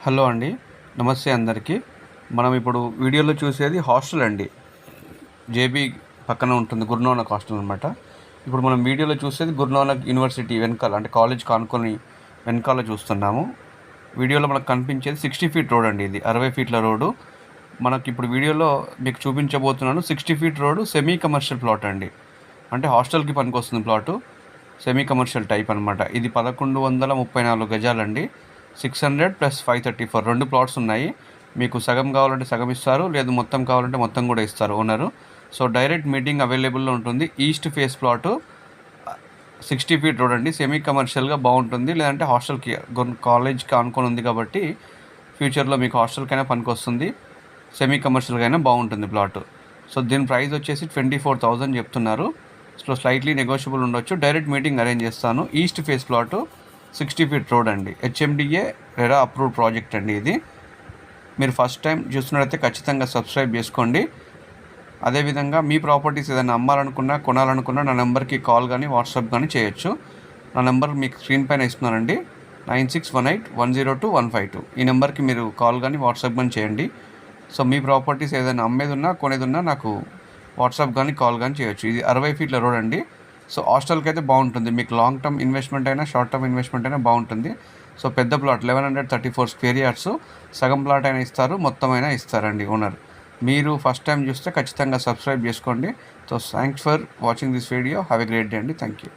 Hello అండి. నమస్తే అందరికీ. మనం ఇప్పుడు వీడియోలో చూసేది హాస్టల్ అండి. జేబీ పక్కన ఉంటుంది గురునానక్ హాస్టల్ అనమాట. ఇప్పుడు మనం వీడియోలో చూసేది గురునానక్ యూనివర్సిటీ వెనకాల, అంటే కాలేజ్ కానుకొని వెనకాల చూస్తున్నాము. వీడియోలో మనకు కనిపించేది 60 ఫీట్ రోడ్ అండి. ఇది 60 ఫీట్ల రోడ్డు. మనకి ఇప్పుడు వీడియోలో మీకు చూపించబోతున్నాను 60 feet road semi commercial plot అండి. అంటే హాస్టల్కి పనికొస్తుంది ప్లాటు. సెమీ కమర్షియల్ టైప్ అనమాట. ఇది 1134 గజాలండి. 600 + 534 2 ప్లాట్స్ ఉన్నాయి. మీకు సగం కావాలంటే సగం ఇస్తారు, లేదు మొత్తం కావాలంటే మొత్తం కూడా ఇస్తారు ఓనరు. సో డైరెక్ట్ మీటింగ్ అవైలబుల్లో ఉంటుంది. East face plot 60 feet road అండి. సెమీ కమర్షియల్గా బాగుంటుంది, లేదంటే హాస్టల్కి కాలేజ్కి ఆనుకొని ఉంది కాబట్టి ఫ్యూచర్లో మీకు హాస్టల్కైనా పనికొస్తుంది, సెమీ కమర్షియల్గా అయినా బాగుంటుంది ప్లాటు. సో దీని ప్రైస్ వచ్చేసి 24,000 చెప్తున్నారు. సో స్లైట్లీ నెగోషియబుల్ ఉండొచ్చు. డైరెక్ట్ మీటింగ్ అరేంజ్ చేస్తాను. East face plot 60 feet road అండి. హెచ్ఎండిఏ రెరా అప్రూవ్డ్ ప్రాజెక్ట్ అండి ఇది. మీరు ఫస్ట్ టైం చూస్తున్నట్లయితే ఖచ్చితంగా సబ్స్క్రైబ్ చేసుకోండి. అదేవిధంగా మీ ప్రాపర్టీస్ ఏదైనా అమ్మాలనుకున్నా, కొనాలనుకున్నా నా నెంబర్కి కాల్ కానీ వాట్సాప్ కానీ చేయొచ్చు. నా నెంబర్ మీకు స్క్రీన్ పైన ఇస్తున్నానండి, 9618102152. ఈ నెంబర్కి మీరు కాల్ కానీ వాట్సాప్ కానీ చేయండి. సో మీ ప్రాపర్టీస్ ఏదైనా అమ్మేది ఉన్నా, కొనేది ఉన్నా నాకు వాట్సాప్ కానీ కాల్ కానీ చేయొచ్చు. ఇది 60 ఫీట్ల రోడ్ అండి. సో హాస్టల్కి అయితే బాగుంటుంది. మీకు లాంగ్ టర్మ్ ఇన్వెస్ట్మెంట్ అయినా, షార్ట్ టర్మ్ ఇన్వెస్ట్మెంట్ అయినా బాగుంటుంది. సో పెద్ద ప్లాట్ 1134 స్క్వేర్ యార్డ్స్. సగం ప్లాట్ అయినా ఇస్తారు, మొత్తం అయినా ఇస్తారండి ఓనర్. మీరు ఫస్ట్ టైం చూస్తే ఖచ్చితంగా సబ్స్క్రైబ్ చేసుకోండి. So thanks for watching this video. Have a great day అండి. Thank you.